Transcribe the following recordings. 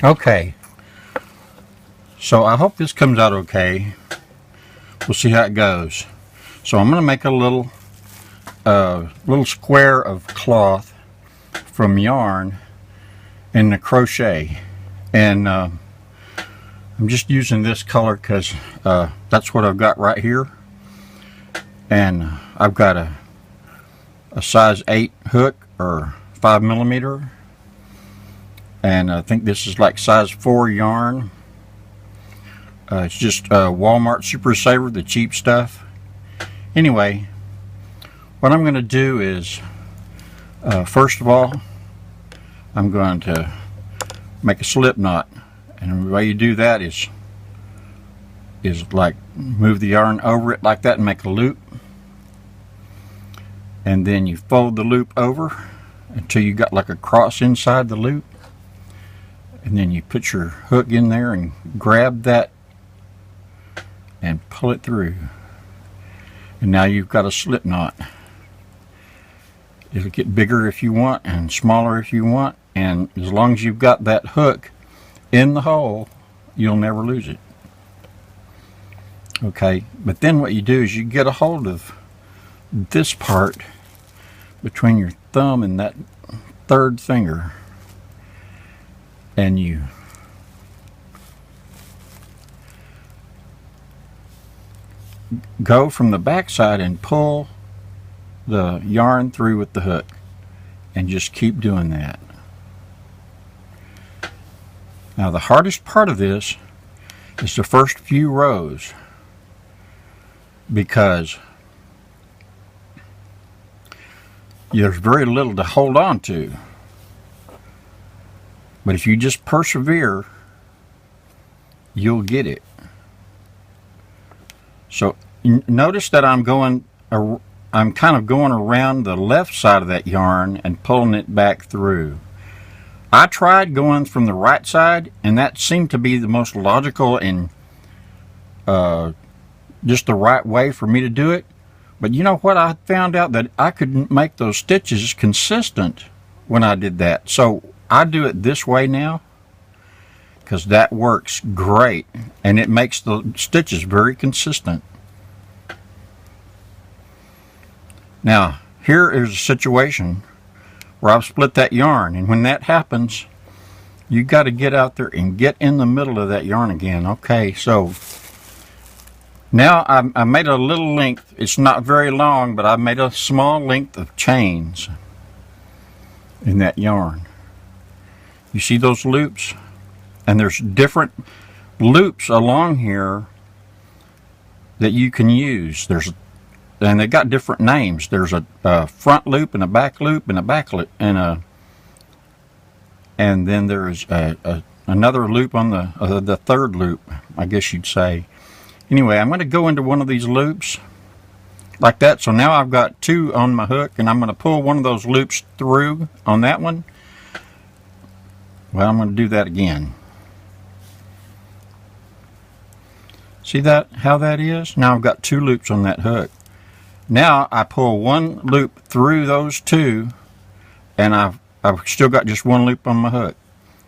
Okay, so I hope this comes out okay. We'll see how it goes. So I'm going to make a little square of cloth from yarn in the crochet, and I'm just using this color because that's what I've got right here, and I've got a size 8 hook or 5mm, and I think this is like size 4 yarn. It's just Walmart Super Saver, the cheap stuff. Anyway, what I'm going to do is, first of all, I'm going to make a slip knot, and the way you do that is like move the yarn over it like that and make a loop, and then you fold the loop over until you got like a cross inside the loop, and then you put your hook in there and grab that and pull it through, and now you've got a slip knot. It'll get bigger if you want and smaller if you want, and as long as you've got that hook in the hole, you'll never lose it. Okay, but then what you do is you get a hold of this part between your thumb and that third finger, and you go from the back side and pull the yarn through with the hook, and just keep doing that. Now the hardest part of this is the first few rows, because there's very little to hold on to, but if you just persevere, you'll get it. So notice that I'm kind of going around the left side of that yarn and pulling it back through. I tried going from the right side, and that seemed to be the most logical and just the right way for me to do it. But you know what? I found out that I could make those stitches consistent when I did that. So I do it this way now, because that works great, and it makes the stitches very consistent. Now here is a situation where I've split that yarn, and when that happens, you got to get out there and get in the middle of that yarn again. Okay, so now I made a little length. It's not very long, but I made a small length of chains in that yarn. You see those loops? And there's different loops along here that you can use. And they got different names. There's a front loop and a back loop and a back loop and then there's another loop on the third loop, I guess you'd say. Anyway, I'm going to go into one of these loops like that. So now I've got 2 on my hook, and I'm going to pull one of those loops through on that one. Well, I'm going to do that again. See that, how that is? Now I've got 2 loops on that hook. Now I pull one loop through those 2, and I've still got just 1 loop on my hook.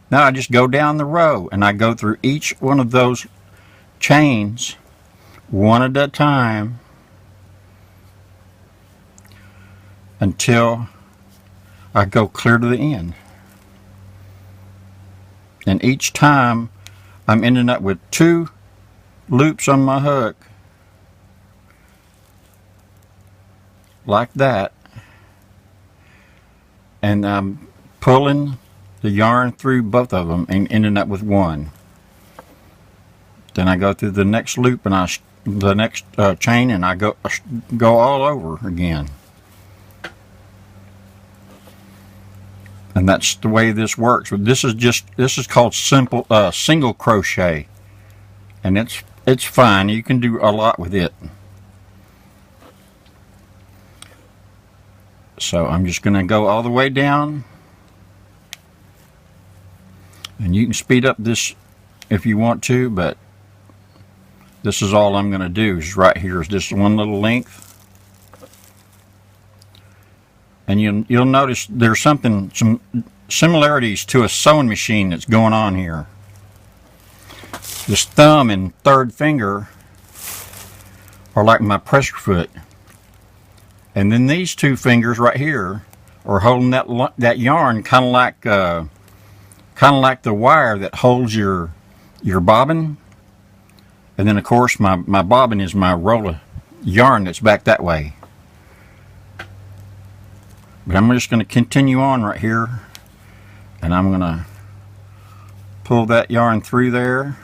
Now I just go down the row, and I go through each one of those chains one at a time until I go clear to the end. And each time I'm ending up with 2 loops on my hook like that, and I'm pulling the yarn through both of them and ending up with 1. Then I go through the next loop and the next chain, and I go all over again. And that's the way this works. This is called single crochet, and it's fine. You can do a lot with it. So I'm just going to go all the way down, and you can speed up this if you want to, but this is all I'm going to do is right here is just one little length. And you'll notice there's some similarities to a sewing machine that's going on here. This thumb and third finger are like my pressure foot. And then these two fingers right here are holding that yarn, kind of like the wire that holds your bobbin. And then of course my bobbin is my roll of yarn that's back that way. But I'm just going to continue on right here, and I'm going to pull that yarn through there.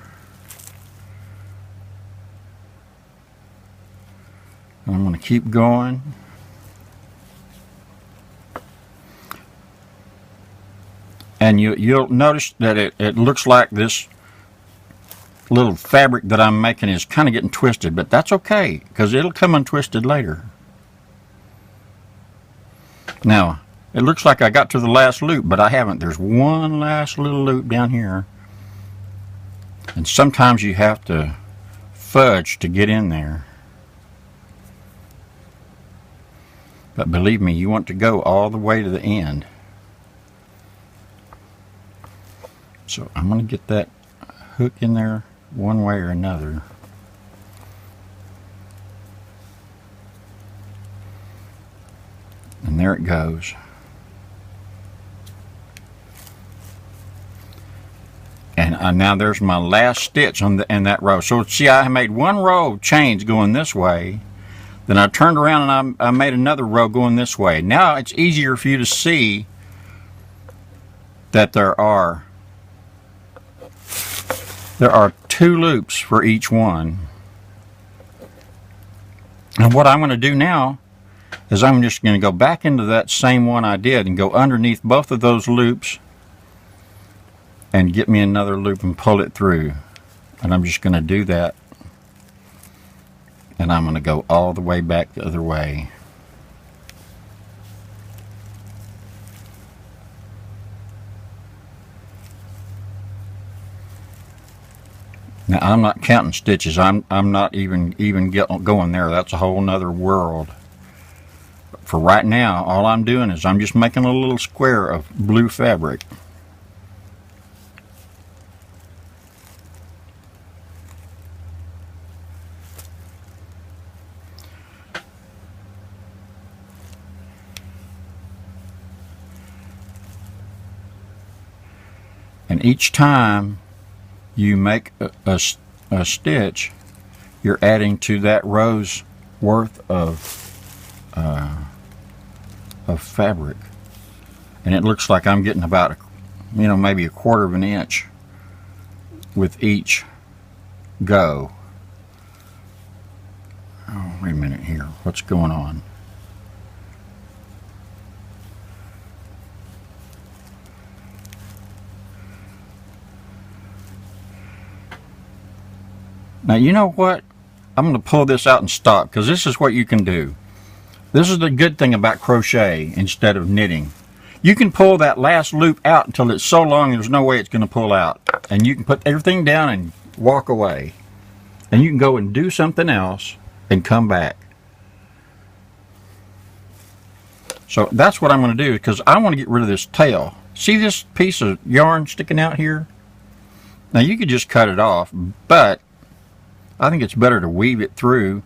And I'm going to keep going. And you'll notice that it looks like this little fabric that I'm making is kind of getting twisted, but that's okay, because it'll come untwisted later. Now, it looks like I got to the last loop, but I haven't. There's one last little loop down here. And sometimes you have to fudge to get in there. But believe me, you want to go all the way to the end. So I'm going to get that hook in there one way or another. And there it goes. And now there's my last stitch in that row. So see, I made one row of chains going this way. Then I turned around and I made another row going this way. Now it's easier for you to see that there are 2 loops for each one. And what I'm going to do now is I'm just going to go back into that same one I did and go underneath both of those loops and get me another loop and pull it through. And I'm just going to do that, and I'm going to go all the way back the other way. Now I'm not counting stitches. I'm not even going there. That's a whole nother world. For right now, all I'm doing is I'm just making a little square of blue fabric. And each time you make a stitch, you're adding to that row's worth of fabric, and it looks like I'm getting about maybe a quarter of an inch with each go. Oh, wait a minute here, what's going on? Now you know what, I'm going to pull this out and stop, because this is what you can do. This is the good thing about crochet instead of knitting. You can pull that last loop out until it's so long there's no way it's going to pull out. And you can put everything down and walk away. And you can go and do something else and come back. So that's what I'm going to do, because I want to get rid of this tail. See this piece of yarn sticking out here? Now you could just cut it off, but I think it's better to weave it through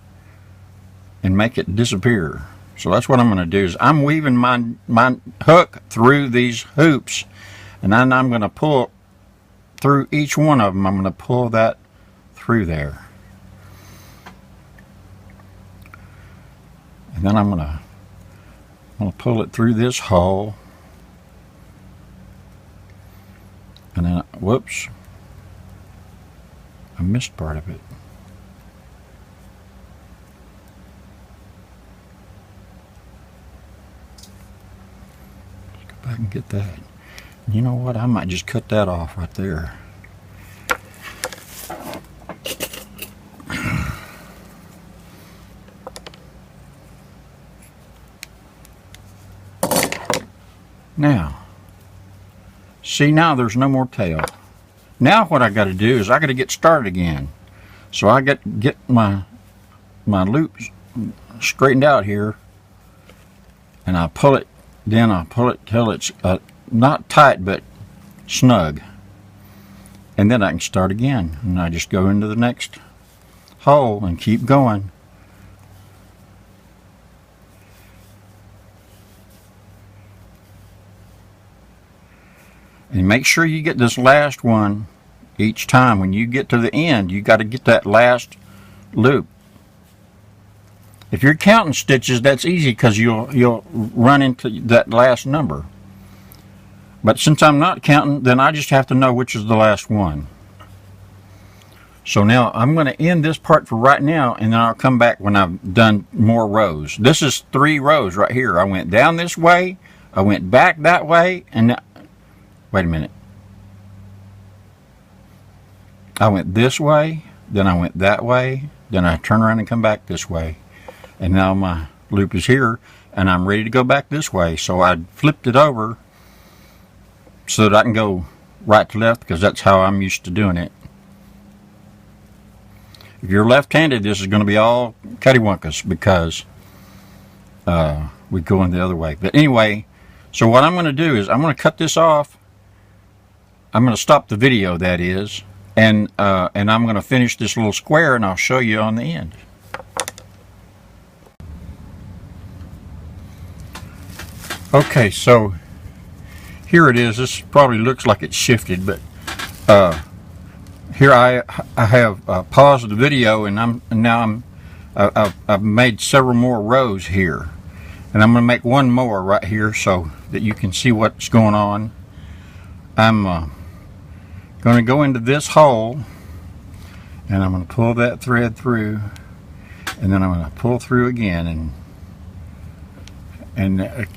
and make it disappear. So that's what I'm going to do, is I'm weaving my hook through these hoops, and then I'm going to pull through each one of them. I'm going to pull that through there, and then I'm going to pull it through this hole, and then whoops, I missed part of it. I can get that. You know what? I might just cut that off right there. Now, see, now there's no more tail. Now what I got to do is I got to get started again. So I get my loops straightened out here, and I pull it. Then I pull it till it's not tight, but snug. And then I can start again, and I just go into the next hole and keep going. And make sure you get this last one each time. When you get to the end, you got to get that last loop. If you're counting stitches, that's easy because you'll run into that last number. But since I'm not counting, then I just have to know which is the last one. So now I'm going to end this part for right now, and then I'll come back when I've done more rows. This is 3 rows right here. I went down this way, I went back that way, and now, wait a minute. I went this way, then I went that way, then I turn around and come back this way. And now my loop is here, and I'm ready to go back this way. So I flipped it over so that I can go right to left, because that's how I'm used to doing it. If you're left-handed, this is going to be all cattywampus because we go in the other way. But anyway, so what I'm going to do is I'm going to cut this off. I'm going to stop the video, that is, and I'm going to finish this little square, and I'll show you on the end. Okay, so here it is. This probably looks like it's shifted, but here I have paused the video, and I've made several more rows here, and I'm going to make one more right here so that you can see what's going on. I'm going to go into this hole, and I'm going to pull that thread through, and then I'm going to pull through again and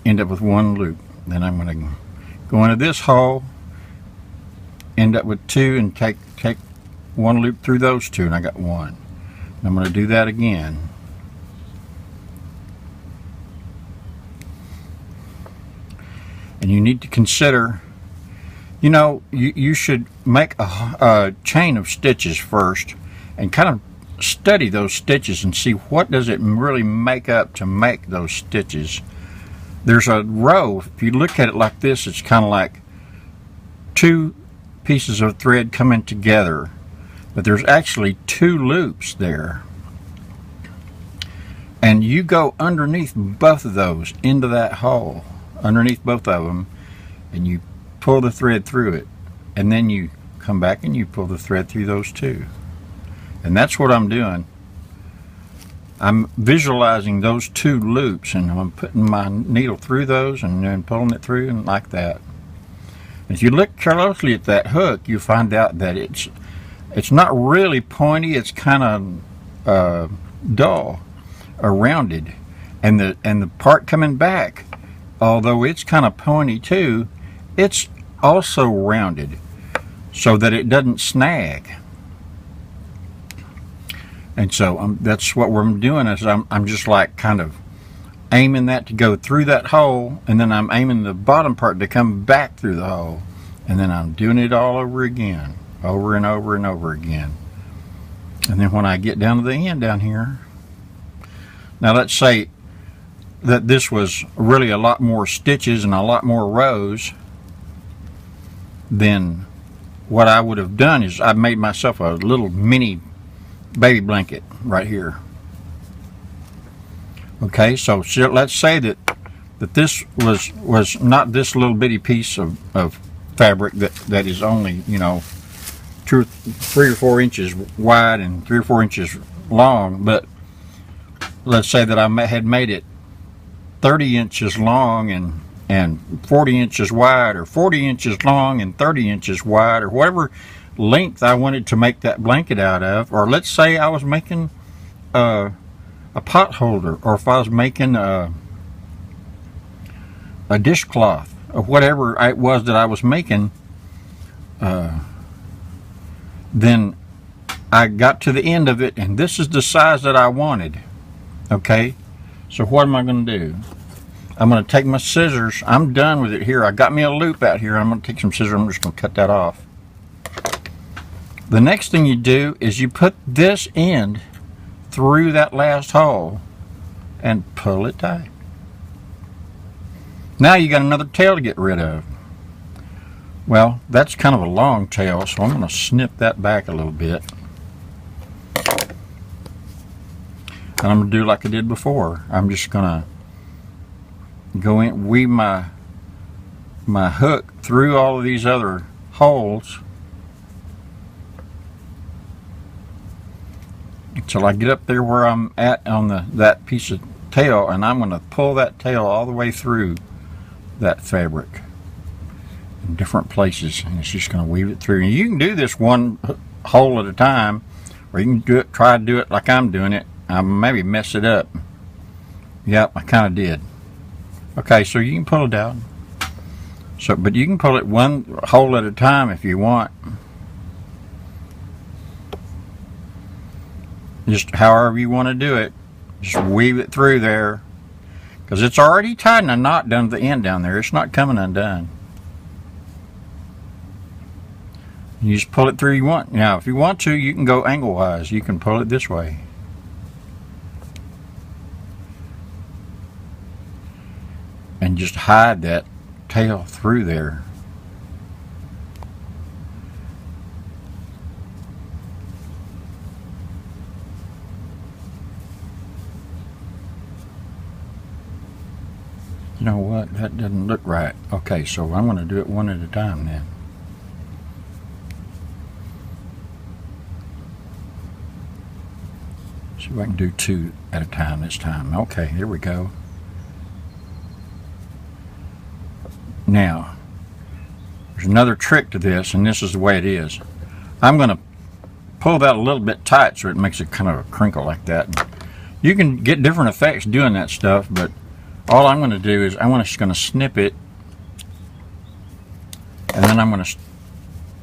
end up with one loop. Then I'm going to go into this hole, end up with 2, and take one loop through those 2, and I got 1. And I'm going to do that again. And you need to consider, you know, you should make a chain of stitches first and kind of study those stitches and see what does it really make up to make those stitches. There's a row. If you look at it like this, it's kind of like 2 pieces of thread coming together, but there's actually 2 loops there, and you go underneath both of those into that hole, underneath both of them, and you pull the thread through it, and then you come back and you pull the thread through those 2. And that's what I'm doing. I'm visualizing those 2 loops, and I'm putting my needle through those and then pulling it through, and like that. If you look closely at that hook, you find out that it's not really pointy. It's kind of dull or rounded, and the part coming back, although it's kind of pointy too, it's also rounded so that it doesn't snag. And so that's what we're doing, is I'm just like kind of aiming that to go through that hole, and then I'm aiming the bottom part to come back through the hole, and then I'm doing it all over again, over and over and over again. And then when I get down to the end down here, now let's say that this was really a lot more stitches and a lot more rows, then what I would have done is I made myself a little mini baby blanket right here. Okay, so let's say that this was not this little bitty piece of fabric that is only, you know, 3 or 4 inches wide and 3 or 4 inches long, but let's say that I had made it 30 inches long and 40 inches wide, or 40 inches long and 30 inches wide, or whatever length I wanted to make that blanket out of. Or let's say I was making a pot holder, or if I was making a dishcloth, or whatever it was that I was making, then I got to the end of it, and this is the size that I wanted. Okay, so what am I going to do? I'm going to take my scissors. I'm done with it here. I got me a loop out here. I'm going to take some scissors. I'm just going to cut that off. The next thing you do is you put this end through that last hole and pull it tight. Now you got another tail to get rid of. Well, that's kind of a long tail, so I'm going to snip that back a little bit. And I'm going to do like I did before. I'm just going to go in, weave my hook through all of these other holes until I get up there where I'm at on that piece of tail, and I'm going to pull that tail all the way through that fabric in different places, and it's just going to weave it through. And you can do this one hole at a time, or you can do it, try to do it like I'm doing it. I maybe mess it up. Yep, I kind of did. Okay, so you can pull it out. So, but you can pull it one hole at a time if you want. Just however you want to do it. Just weave it through there, because it's already tied in a knot down at the end down there. It's not coming undone. You just pull it through you want. Now, if you want to, you can go angle-wise. You can pull it this way. And just hide that tail through there. You know what? That doesn't look right. Okay, so I'm going to do it one at a time then. See if I can do two at a time this time. Okay, here we go. Now, there's another trick to this, and this is the way it is. I'm going to pull that a little bit tight so it makes it kind of a crinkle like that. You can get different effects doing that stuff, but all I'm going to do is I'm just going to snip it, and then I'm going to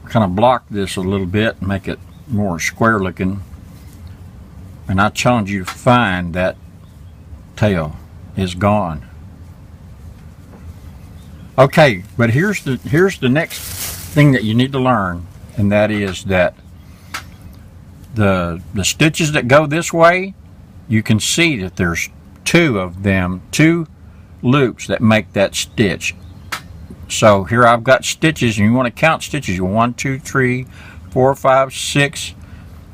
kind of block this a little bit and make it more square looking. And I challenge you to find that tail is gone. Okay, but here's the next thing that you need to learn, and that is that the stitches that go this way, you can see that there's two of them, two loops that make that stitch. So here I've got stitches, and you want to count stitches. 1, 2, 3, 4, 5, 6,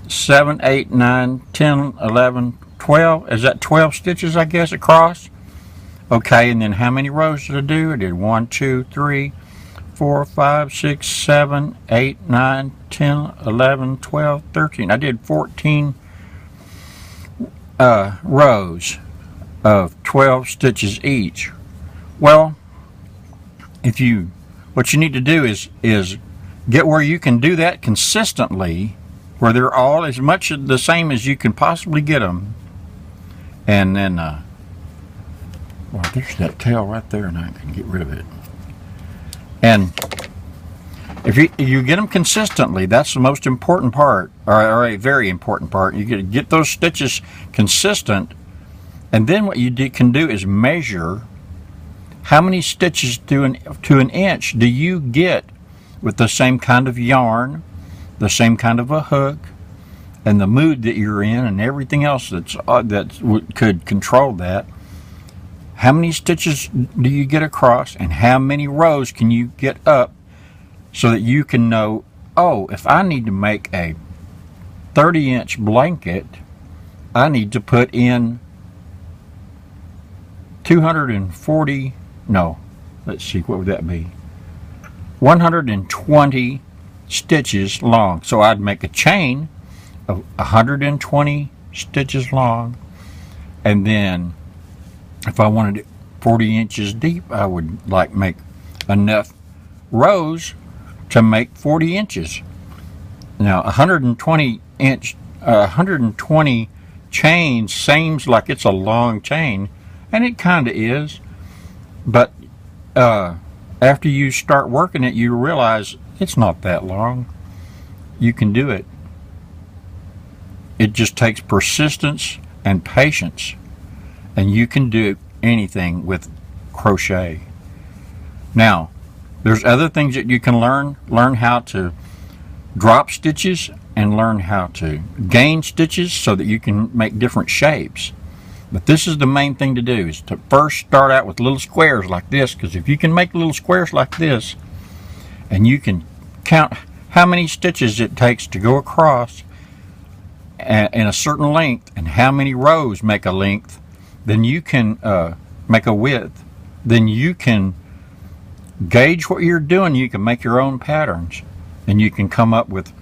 7, 8, 9, 10, 11, 12. Is that 12 stitches, I guess, across? Okay, and then how many rows did I do? I did 1, 2, 3, 4, 5, 6, 7, 8, 9, 10, 11, 12, 13. I did 14 rows of 12 stitches each. Well, what you need to do is get where you can do that consistently, where they're all as much the same as you can possibly get them, and then well, there's that tail right there, and I can get rid of it. And if you get them consistently, that's the most important part, or a very important part. You get those stitches consistent, and then what you can do is measure how many stitches to an inch do you get with the same kind of yarn, the same kind of a hook, and the mood that you're in, and everything else that could control that. How many stitches do you get across, and how many rows can you get up, so that you can know, oh, if I need to make a 30-inch blanket, I need to put in 240, no, let's see, what would that be? 120 stitches long. So I'd make a chain of 120 stitches long, and then if I wanted it 40 inches deep, I would make enough rows to make 40 inches. Now 120 chain seems like it's a long chain, and it kind of is, but after you start working it, you realize it's not that long. You can do it. It just takes persistence and patience, and you can do anything with crochet. Now, there's other things that you can learn how to drop stitches and learn how to gain stitches so that you can make different shapes. But this is the main thing to do, is to first start out with little squares like this, because if you can make little squares like this and you can count how many stitches it takes to go across in a certain length and how many rows make a length, then you can make a width. Then you can gauge what you're doing. You can make your own patterns, and you can come up with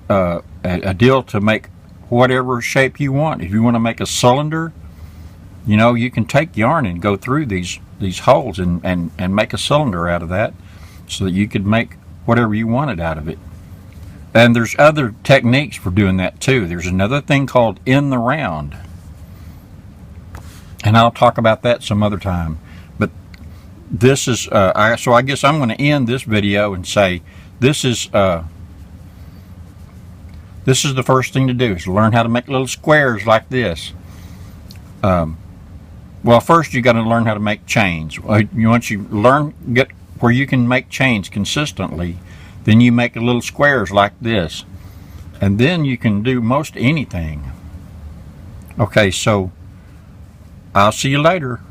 a deal to make whatever shape you want. If you want to make a cylinder, you know, you can take yarn and go through these holes and make a cylinder out of that, so that you could make whatever you wanted out of it. And there's other techniques for doing that too. There's another thing called in the round, and I'll talk about that some other time. But this is so I guess I'm going to end this video and say this is the first thing to do, is learn how to make little squares like this. Well, first you got to learn how to make chains. Once you get where you can make chains consistently, then you make little squares like this, and then you can do most anything. Okay, so I'll see you later.